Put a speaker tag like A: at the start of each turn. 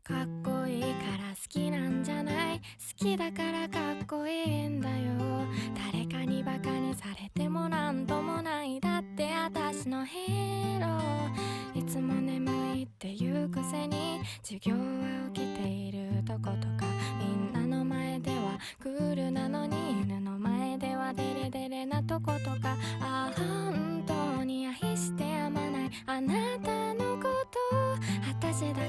A: かっこいいから好きなんじゃない、好きだからかっこいいんだよ。誰かにバカにされてもなんともない、だって私のヒーロー。いつも眠いって言うくせに授業は起きているとことか、みんなの前ではクールなのに犬の前ではデレデレなとことか、ああ本当に愛してやまないあなたのこと、私だ